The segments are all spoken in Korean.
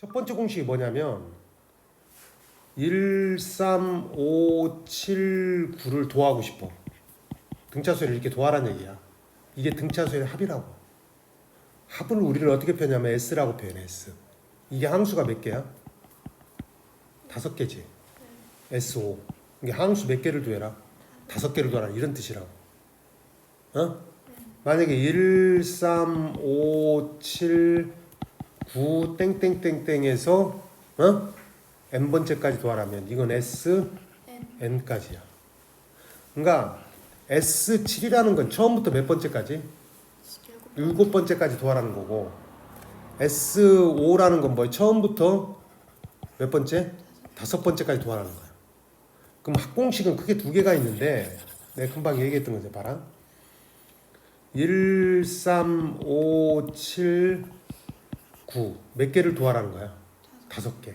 첫 번째 공식이 뭐냐면 1, 3, 5, 7, 9를 도하고 싶어. 등차수를 이렇게 도하라는 얘기야. 이게 등차수의 합이라고. 합을 우리는 어떻게 표현하면 S라고 표현해. S. 이게 항수가 몇 개야? 5개지. SO. 이게 항수 몇 개를 두해라? 5개를 두하라. 이런 뜻이라고. 어? 만약에 1, 3, 5, 7, 9 땡땡땡땡에서 n번째까지 도하라면 이건 S, n까지야. 그러니까 S7이라는 건 처음부터 몇 번째까지? 7번째까지 도하라는 거고, S5라는 건 뭐야? 처음부터 몇 번째? 5번째까지 도하라는 거야. 그럼 합공식은 크게 두 개가 있는데 내가 금방 얘기했던 거죠. 봐라. 1, 3, 5, 7, 9 몇 개를 도하라는 거야? 5개.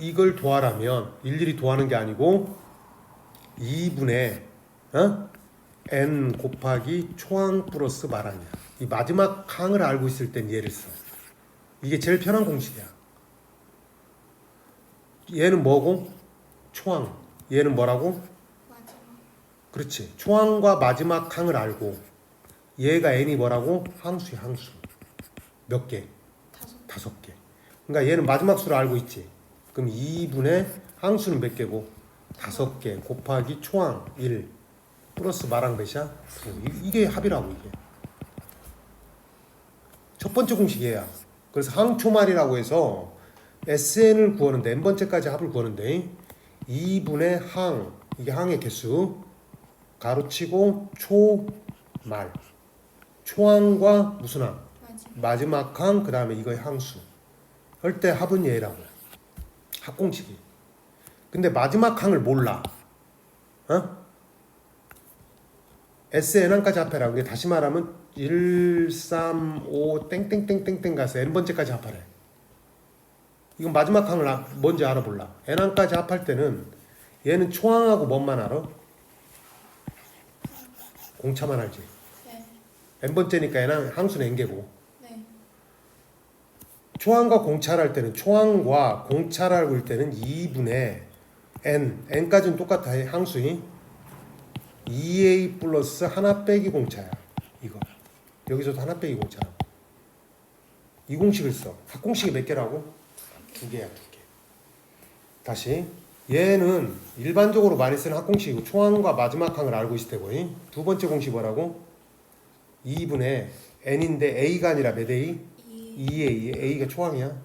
이걸 도하라면 일일이 도하는 게 아니고 2분의 n 곱하기 초항 플러스 마랑이야. 이 마지막 항을 알고 있을 땐 얘를 써. 이게 제일 편한 공식이야. 얘는 뭐고? 초항. 얘는 뭐라고? 마지막. 그렇지. 초항과 마지막 항을 알고 얘가 n이 뭐라고? 항수야, 항수. 몇 개? 5개. 그러니까 얘는 마지막 수를 알고 있지. 그럼 2분의 항수는 몇 개고? 5개 곱하기 초항 1 플러스 마랑 몇이야? 9. 이게 합이라고. 이게 첫 번째 공식이에요. 그래서 항초말이라고 해서 SN을 구하는데 n번째까지 합을 구하는데 2분의 항, 이게 항의 개수 가로치고 초말, 초항과 무슨 항? 마지막 항, 그 다음에 이거의 항수 할 때 합은 얘라고. 합공식이. 근데 마지막 항을 몰라. SN항까지 합해라. 그게 다시 말하면 1, 3, 5 땡땡땡땡땡 가서 n번째까지 합하래. 이건 마지막 항을 뭔지 알아 몰라. n항까지 합할 때는 얘는 초항하고 뭔만 알아? 공차만 알지. 네. n번째니까 n항 항수는 n개고. 네. 초항과 공차를 할 때는 초항과 공차를 알고 있을 때는 2분의 n까지는 똑같아. 항수이 2a 플러스 하나 빼기 공차야. 이거 여기서도 하나 빼기 공차라고. 이 공식을 써. 합공식이 몇 개라고? 2개야, 2개. 다시 얘는 일반적으로 많이 쓰는 합공식이고 초항과 마지막 항을 알고 있을 테고, 두 번째 공식 뭐라고? 2분의 n인데 a가 아니라 몇 a? 2a. a가 초항이야.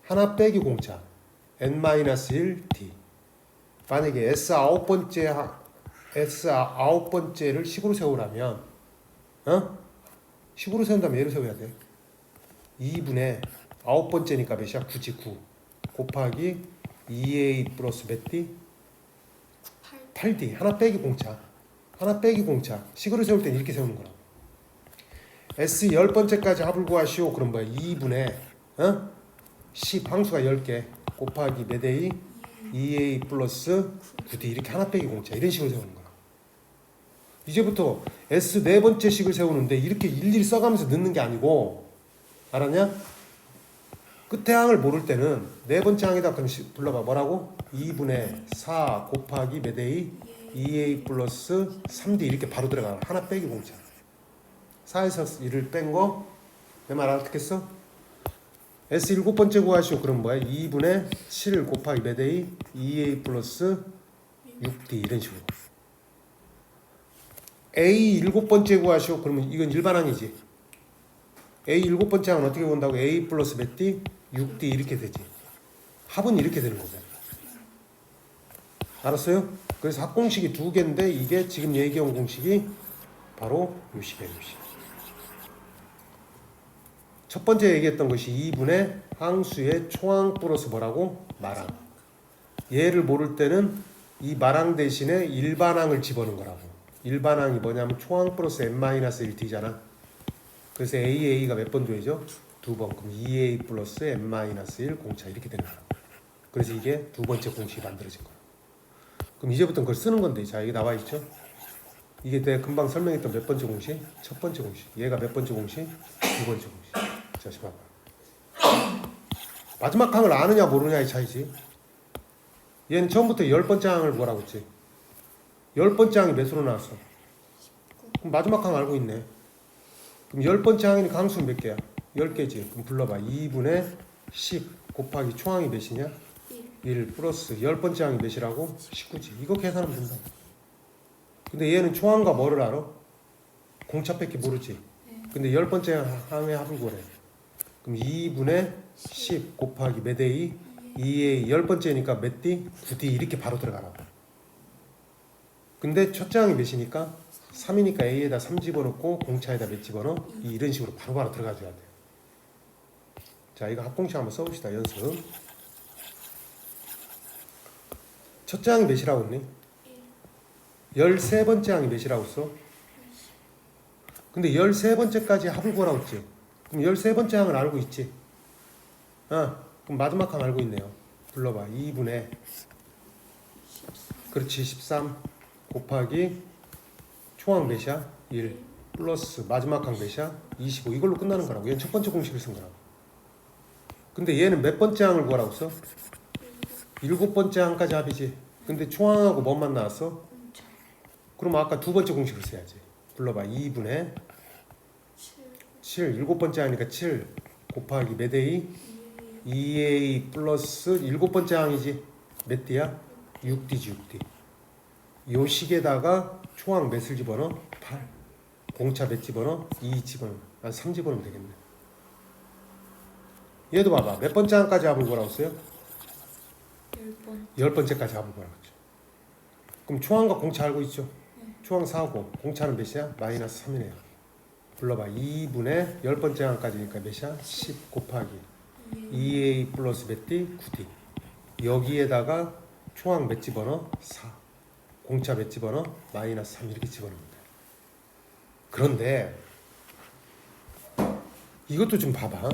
하나 빼기 공차 n-1 d. 만약에 s 아홉 번째를 식으로 세우라면 식으로 세운다면 얘를 세워야 돼. 2분의 아홉 번째니까 몇이야? 9지. 9 곱하기 2a 플러스 몇 d? 8d. 하나 빼기 공차. 하나 빼기 공차. 식으로 세울 땐 이렇게 세우는 거라고. s 10번째까지 합을 구하시오. 그럼 뭐야? 2분의 10 항수가 10개 곱하기 몇 a? 2a 플러스 9d. 이렇게 하나 빼기 공차. 이런 식으로 세우는 거야. 이제부터 s 네 번째 식을 세우는데 이렇게 일일이 써가면서 넣는 게 아니고, 알았냐? 끝에 항을 모를 때는 네 번째 항에다 그럼 불러봐. 뭐라고? 2분의 4 곱하기 몇 a? 2a 플러스 3d. 이렇게 바로 들어가. 하나 빼기 공차. 4에서 1을 뺀 거 내 말 알아듣겠어? s 일곱 번째 구하시오. 그럼 뭐야? 2분의 7 곱하기 몇 a? 2a 플러스 6d. 이런 식으로. a 일곱 번째 구하시오. 그러면 이건 일반항이지. a 일곱 번째 항은 어떻게 본다고? a 플러스 몇 d? 6d. 이렇게 되지. 합은 이렇게 되는 거죠. 알았어요? 그래서 합공식이 2개인데 이게 지금 얘기한 공식이 바로 요 식이에요. 요 식. 첫 번째 얘기했던 것이 2분의 항수의 초항 플러스 뭐라고? 마랑. 얘를 모를 때는 이 마랑 대신에 일반항을 집어넣은 거라고. 일반항이 뭐냐면 초항 플러스 n-1d잖아. 그래서 a가 몇 번 줘야죠? 2번. 그럼 2a 플러스 n-1 공차 이렇게 되는 거야. 그래서 이게 두 번째 공식이 만들어진 거야. 그럼 이제부터는 그걸 쓰는 건데, 자, 여기 나와 있죠? 이게 내가 금방 설명했던 몇 번째 공식? 첫 번째 공식. 얘가 몇 번째 공식? 두 번째 공식. 자, 봐봐. 마지막 항을 아느냐 모르냐의 차이지. 얘는 처음부터 10번째 항을 뭐라고 했지? 10번째 항이 몇으로 나왔어? 그럼 마지막 항 알고 있네. 그럼 10번째 항이니까 항수는 몇 개야? 10개지. 그럼 불러봐. 2분의 10 곱하기 총항이 몇이냐? 1 플러스 10번째 항이 몇이라고? 19지. 이거 계산하면 된다. 근데 얘는 총항과 뭐를 알아? 공차밖에 모르지. 근데 10번째 항의 합을 구하래. 그럼 2분의 10 곱하기 몇 A? 2A 10번째니까 몇 D? 9D 이렇게 바로 들어가라고. 근데 첫째 항이 몇이니까? 3이니까 A에다 3 집어넣고 공차에다 몇 집어넣어? 이런 식으로 바로바로 들어가줘야 돼. 자, 이거 합공식 한번 써봅시다. 연습. 첫째 항이 몇이라고 했니? 13번째 항이 몇이라고 써? 근데 13번째까지 합을 구하라고 했지. 그럼 13번째 항을 알고 있지. 그럼 마지막 항 알고 있네요. 불러봐. 2분의 그렇지 13 곱하기 총항 몇이야? 1 플러스 마지막 항 몇이야? 25. 이걸로 끝나는 거라고. 얘는 첫 번째 공식을 쓴 거라고. 근데 얘는 몇 번째 항을 구하라고 써? 7번째 항까지 합이지. 근데 총항하고 뭐만 나왔어? 그럼 아까 두 번째 공식을 써야지. 불러봐. 2분의 7 7번째 항이니까 7 곱하기 몇 A? 2A 플러스 7번째 항이지. 몇 D야? 6D지 6D. 요 식에다가 총항 몇을 집어넣어? 8. 공차 몇 집어넣어? 2 집어넣어. 한 3 집어넣으면 되겠네. 얘도 봐봐. 몇 번째 항까지 합을 구하라고 써요? 10번째까지 합을 구하라고 했죠. 그럼 총항과 공차 알고 있죠? 총항 4고 공차는 몇이야? 마이너스 3이네요. 불러봐. 2분의 10번째 항까지니까 몇이야? 10 곱하기 2A 플러스 몇 D? 9D. 여기에다가 총항 몇 집어넣어? 4. 공차 몇 집어넣어? 마이너스 3 이렇게 집어넣으면 돼. 그런데 이것도 좀 봐봐.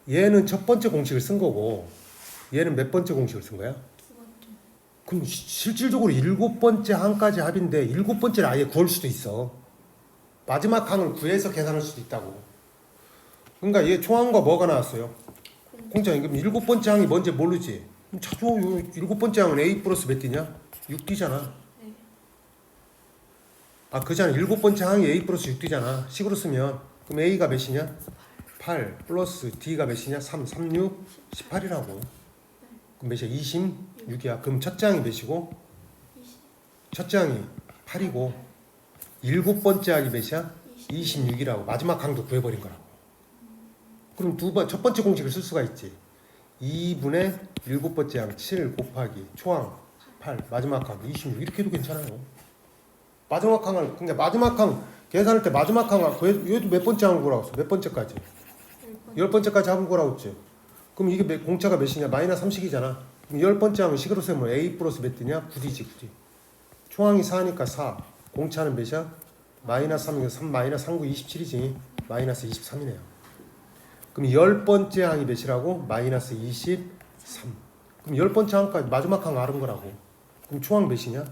얘는 첫 번째 공식을 쓴 거고 얘는 몇 번째 공식을 쓴 거야? 그럼 실질적으로 7번째 항까지 합인데 7번째를 아예 구할 수도 있어. 마지막 항을 구해서 계산할 수도 있다고. 그러니까 얘 총항과 뭐가 나왔어요? 공차. 그럼 7번째 항이 뭔지 모르지? 그럼 찾아. 7번째 항은 A 플러스 몇 D냐? 6D잖아. 그잖아. 7번째 항이 A 플러스 6D잖아. 식으로 쓰면 그럼 A가 몇이냐? 8 플러스 D가 몇이냐? 3 6 18이라고. 그럼 몇이야? 26이야. 그럼 첫째 항이 몇이고? 첫째 항이 8이고 7번째 항이 몇이야? 26이라고. 마지막 항도 구해버린 거라고. 그럼 첫 번째 공식을 쓸 수가 있지. 2분의 7번째 항 7 곱하기 초항 8 마지막 항 26 이렇게 해도 괜찮아요. 마지막 항을 그러니까 마지막 항 계산할 때 마지막 항 얘도 몇 번째 항을 구라고 했어? 몇 번째까지? 10번째까지 합을 구라고 했지. 그럼 이게 공차가 몇이냐? 마이너스 3식이잖아. 그럼 10번째 항은 식으로 쓰면 A 플러스 몇 D냐? 9D지 9D. 총항이 4니까 4. 공차는 몇이야? 마이너스 3이니까 3 마이너스 3, 9, 27이지. 마이너스 23이네요. 그럼 10번째 항이 몇이라고? 마이너스 23. 그럼 10번째 항까지 마지막 항 아는 거라고. 그럼 총항 몇이냐?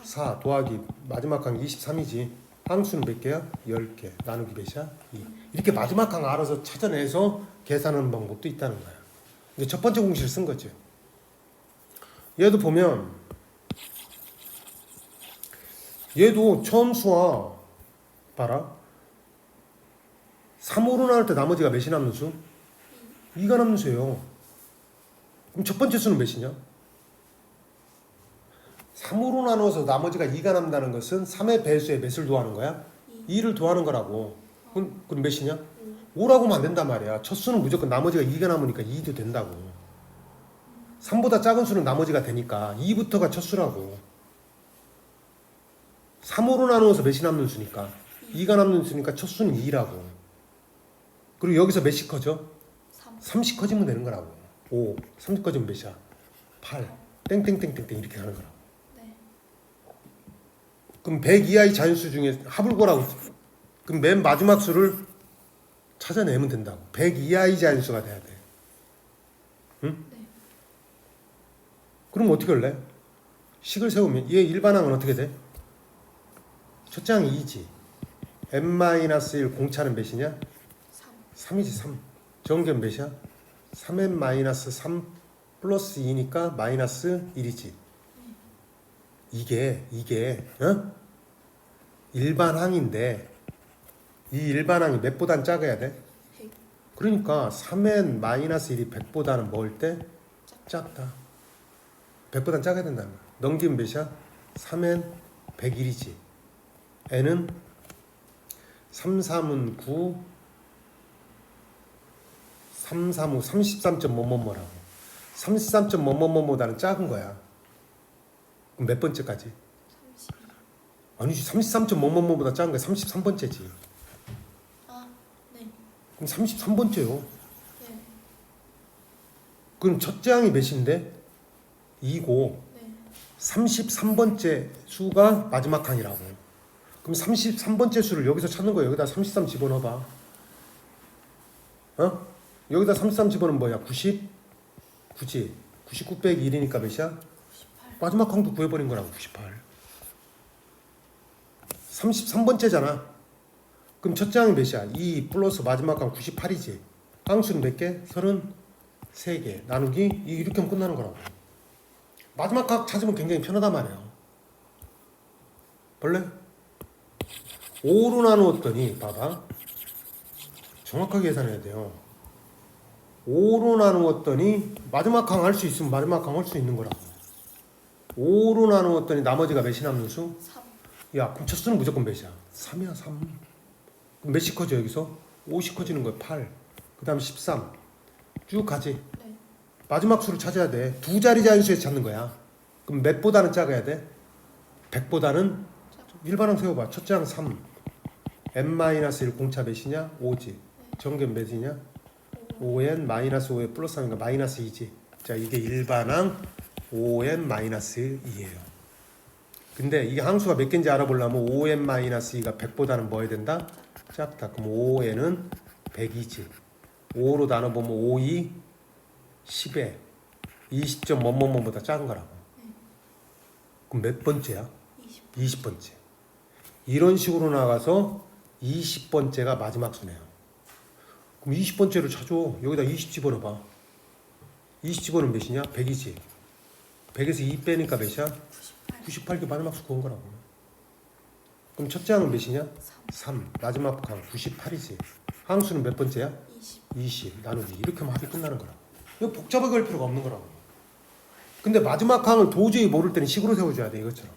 4 더하기 마지막 항 23이지. 항수는 몇 개야? 10개. 나누기 몇이야? 2. 이렇게 마지막 항 알아서 찾아내서 계산하는 방법도 있다는 거야. 이제 첫 번째 공식을 쓴 거죠. 얘도 보면 얘도 처음 수와 봐라. 3호로 나눌 때 나머지가 몇이 남는 수? 2가 남는 수예요. 그럼 첫 번째 수는 몇이냐? 3으로 나눠서 나머지가 2가 남는다는 것은 3의 배수에 몇을 더하는 거야? 2를 더하는 거라고. 그럼 몇이냐? 5라고 하면 안 된단 말이야. 첫 수는 무조건 나머지가 2가 남으니까 2도 된다고. 3보다 작은 수는 나머지가 되니까 2부터가 첫 수라고. 3으로 나누어서 몇이 남는 수니까 2가 남는 수니까 첫 수는 2라고. 그리고 여기서 몇이 커져? 30 커지면 되는 거라고. 5, 30 커지면 몇이야? 8, 땡땡땡땡땡 이렇게 가는 거라고. 그럼 100 이하의 자연수 중에 합을 구하라고. 그럼 맨 마지막 수를 찾아내면 된다고. 100 이하의 자연수가 돼야 돼. 응? 네. 그럼 어떻게 할래? 식을 세우면 얘 일반항은 어떻게 돼? 첫째 항이 2지. n-1 공차는 몇이냐? 3이지 3. 정견 몇이야? 3n 마이너스 3 플러스 2니까 마이너스 1이지. 이게 어? 일반항인데 이 일반항이 몇보단 작아야 돼? 그러니까 3n 마이너스 1이 100보다는 뭐일 때? 작다. 100보단 작아야 된다는 거야. 넘기면 몇이야? 3n 101이지. n은 3, 3은 9, 3, 3, 5, 33점 뭐뭐뭐라고. 33점 뭐뭐뭐보다는 작은 거야. 그럼 몇 번째까지? 32. 아니지, 33점 뭐뭐뭐보다 작은 거야. 33번째지. 아, 네. 그럼 33번째요. 네. 그럼 첫째 항이 몇인데? 2고 네. 33번째 수가 마지막 항이라고. 그럼 33번째 수를 여기서 찾는 거야. 여기다 33 집어넣어봐. 어? 여기다 33 집어넣으면 뭐야? 90? 9지. 99 빼기 1이니까 몇이야? 98. 마지막 항도 구해버린 거라고. 98. 33번째잖아. 그럼 첫째 항이 몇이야? 2 플러스 마지막 항 98이지. 항수는 몇 개? 33개. 나누기 이렇게 하면 끝나는 거라고. 마지막 항 찾으면 굉장히 편하단 말이에요. 볼래? 5로 나누었더니 봐봐. 정확하게 계산해야 돼요. 5로 나누었더니 마지막 항 할 수 있으면 마지막 항 할 수 있는 거라고. 5로 나누었더니 나머지가 몇이 남는 수? 3. 야, 그럼 첫 수는 무조건 몇이야? 3이야, 3. 그럼 몇씩 커져 여기서? 5씩 커지는 거야, 8. 그 다음 13. 쭉 가지. 네. 마지막 수를 찾아야 돼. 두 자리 자연수에서 찾는 거야. 그럼 몇보다는 작아야 돼? 100보다는 일반항 세워봐. 첫째 항 3. n-1 공차 몇이냐? 5지. 정견 몇이냐? 5n-5에 플러스 하니까 마이너스 2지. 자, 이게 일반항 5n-2예요. 근데 이게 항수가 몇 개인지 알아보려면 5n-2가 100보다는 뭐 해야 된다? 작다. 그럼 5n은 100이지. 5로 나눠보면 5, 2, 10에 20점 뭐뭐뭐보다 작은 거라고. 그럼 몇 번째야? 20. 20번째. 이런 식으로 나가서 20번째가 마지막 수네요. 그럼 20번째를 찾아. 여기다 20 집어넣어봐. 20 집어넣으면 몇이냐? 100이지. 100에서 2 빼니까 몇이야? 98. 98개 마지막 수 구한 거라고. 그럼 첫째 항은 몇이냐? 3. 3. 마지막 항 98이지. 항수는 몇 번째야? 20. 20 나누기. 이렇게 하면 합이 끝나는 거라고. 이거 복잡하게 할 필요가 없는 거라고. 근데 마지막 항을 도저히 모를 때는 식으로 세워줘야 돼. 이것처럼.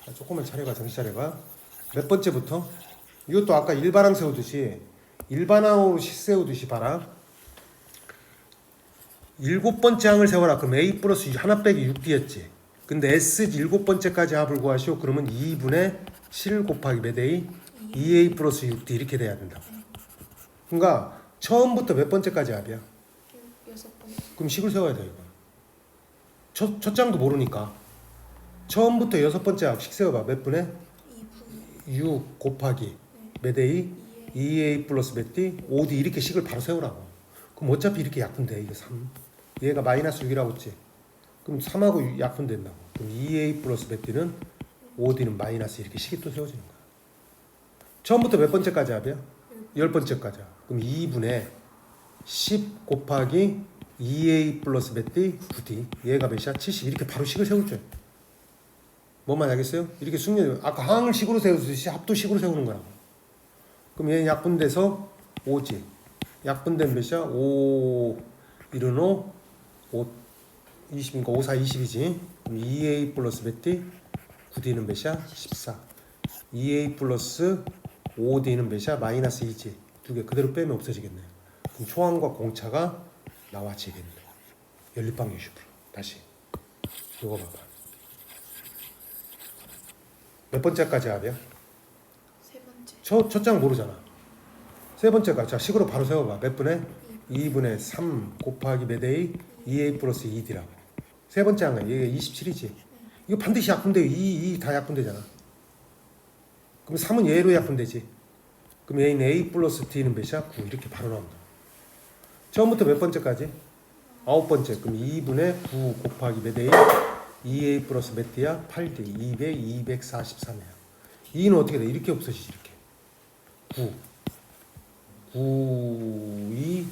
자, 조금만 차려봐. 정신 차려봐. 몇 번째부터? 이것도 아까 일반항 세우듯이 일반항으로 식 세우듯이 봐라. 7번째 항을 세워라. 그럼 A 플러스 하나 빼기 6D였지. 근데 S 7번째까지 합을 구하시오. 그러면 2분의 7 곱하기 몇 A? 2A 플러스 6D 이렇게 돼야 된다. 그러니까 처음부터 몇 번째까지 합이야? 6번째. 그럼 식을 세워야 돼 이거. 첫 장도 모르니까 처음부터 6번째 합식 세워봐. 몇 분의? 2분. 6 곱하기 네. 몇 A? 2A 플러스 몇 D? 5D 이렇게 식을 바로 세우라고. 그럼 어차피 이렇게 약분돼. 이게 3. 얘가 마이너스 6이라고 했지. 그럼 3하고 약분된다고. 그럼 2A 플러스 몇 D는 5D는 마이너스 이렇게 식이 또 세워지는 거야. 처음부터 몇 번째까지 합이야? 10번째까지. 그럼 2분의 10 곱하기 2A 플러스 몇 D? 9D. 얘가 몇이야? 70. 이렇게 바로 식을 세우죠. 뭐만 알겠어요? 이렇게 숙련. 아까 항을 식으로 세우듯이 합도 식으로 세우는 거라고. 그럼 얘는 약분돼서 5지. 약분된 몇이야? 5 1은 5 5 20이니까 5 4 20이지. 그럼 2A 플러스 몇 D? 9D는 몇이야? 14. 2A 플러스 5D는 몇이야? 마이너스 2지. 두 개 그대로 빼면 없어지겠네요. 그럼 초항과 공차가 나와지겠네. 연립방 유식으로. 다시 이거 봐봐. 몇 번째까지 합이야? 세 번째. 첫 장 모르잖아. 세 번째까지. 자, 식으로 바로 세워봐. 몇 분의? 2분의 3 곱하기 몇 A? 2A 플러스 2D라고. 세 번째 항은 얘가 27이지. 이거 반드시 약분돼. 2 다 약분되잖아. 그럼 3은 얘로 약분되지. 그럼 얘는 A 플러스 D는 몇이야? 9. 이렇게 바로 나온다. 처음부터 몇 번째까지? 9번째. 그럼 2분의 9 곱하기 몇 A? 2A 플러스 몇 D야? 8D. 243이야. 2는 어떻게 돼? 이렇게 없어지지. 이렇게. 9. 9, 2,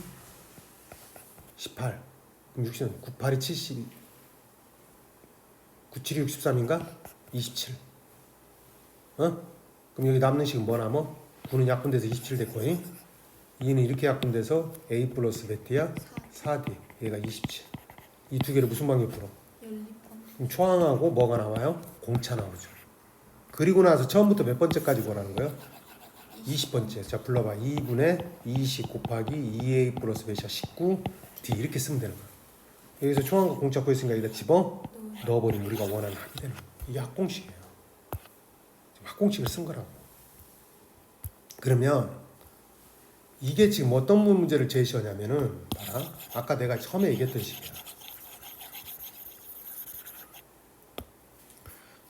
18. 그럼 60, 9, 8이 70. 9, 7이 63인가? 27. 어? 그럼 여기 남는 식은 뭐 남어? 9는 약분돼서 27 됐고 2는 이렇게 약분돼서 A 플러스 몇 D야? 4D. 얘가 27. 이 두 개를 무슨 방법으로? 연립번. 그럼 초항하고 뭐가 나와요? 공차 나오죠. 그리고 나서 처음부터 몇 번째까지 구하라는 거예요? 20번째. 자 불러봐. 2분의 20 곱하기 2A 플러스 몇이야? 19 D 이렇게 쓰면 되는 거야. 여기서 초항과 공차 구했으니까 여기다 집어 넣어버리면 우리가 원하는 합이 되는 거야. 이게 학공식이에요. 지금 학공식을 쓴 거라고. 그러면 이게 지금 어떤 문제를 제시하냐면은 봐라. 아까 내가 처음에 얘기했던 식이야.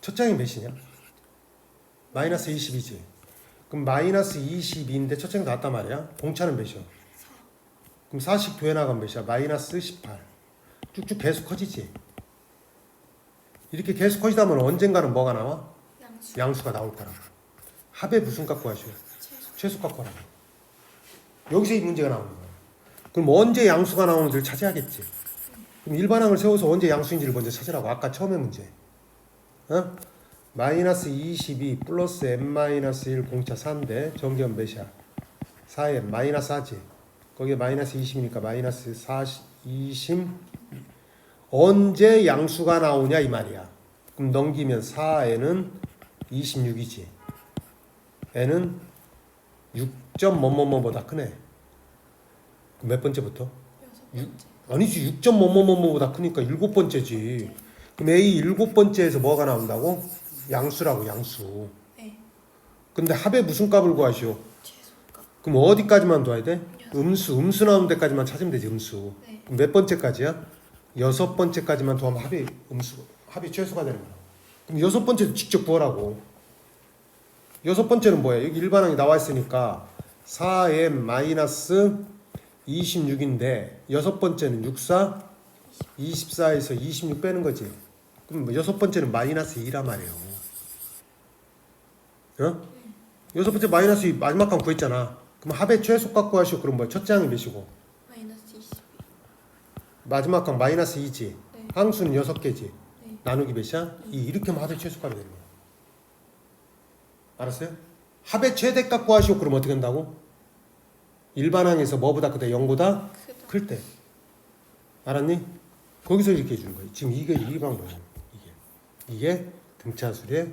첫 장이 몇이냐? 마이너스 20이지. 그럼 마이너스 22인데 첫 장이 나왔단 말이야. 공차는 몇이야? 4. 그럼 4씩 도해 나가면 몇이야? 마이너스 18. 쭉쭉 계속 커지지. 이렇게 계속 커지다 보면 언젠가는 뭐가 나와? 양수. 양수가 나올 거라고. 합의 무슨 값 구하시오? 최소. 최소 값 구하라고. 여기서 이 문제가 나오는 거야. 그럼 언제 양수가 나오는지를 찾아야겠지. 그럼 일반항을 세워서 언제 양수인지를 먼저 찾으라고. 아까 처음에 문제. 어? 마이너스 22 플러스 n-1 공차 4인데 정기현 몇이야? 4n 마이너스 4지. 거기에 마이너스 20이니까 마이너스 20 언제 양수가 나오냐 이 말이야. 그럼 넘기면 4n은 26이지. n은 6점 뭐뭐뭐보다 크네. 그럼 몇 번째부터? 여섯 번째. 아니지 6점 뭐뭐뭐보다 크니까 일곱 번째지. 그럼 A 일곱 번째에서 뭐가 나온다고? 양수라고 양수. 네. 근데 합의 무슨 값을 구하시오? 최소값. 그럼 어디까지만 둬야 돼? 여섯. 음수 나오는 데까지만 찾으면 되지 음수. 네. 그럼 몇 번째까지야? 여섯 번째까지만 더하면 합이 최소가 되는 거야. 그럼 여섯 번째도 직접 구하라고. 여섯 번째는 뭐야? 여기 일반항이 나와 있으니까 4n 마이너스 26인데 여섯 번째는 64 24에서 26 빼는 거지. 그럼 여섯 번째는 마이너스 2란 말이에요. 어? 여섯 번째 마이너스 2 마지막 값 구했잖아. 그럼 합의 최소값 구하시오. 그럼 뭐야? 첫째 항이 몇이고? 마이너스 22. 마지막 값 마이너스 2지. 네. 항수는 6개지. 네. 나누기 몇이야? 2. 이렇게 하면 합의 최소값이 되는 거야. 알았어요? 합의 최대값 구하시오. 그럼 어떻게 한다고? 일반항에서 뭐보다 크다? 0보다 크다. 클 때. 알았니? 거기서 이렇게 해주는 거예요. 지금 이게 이 방법이에요. 이게 등차술의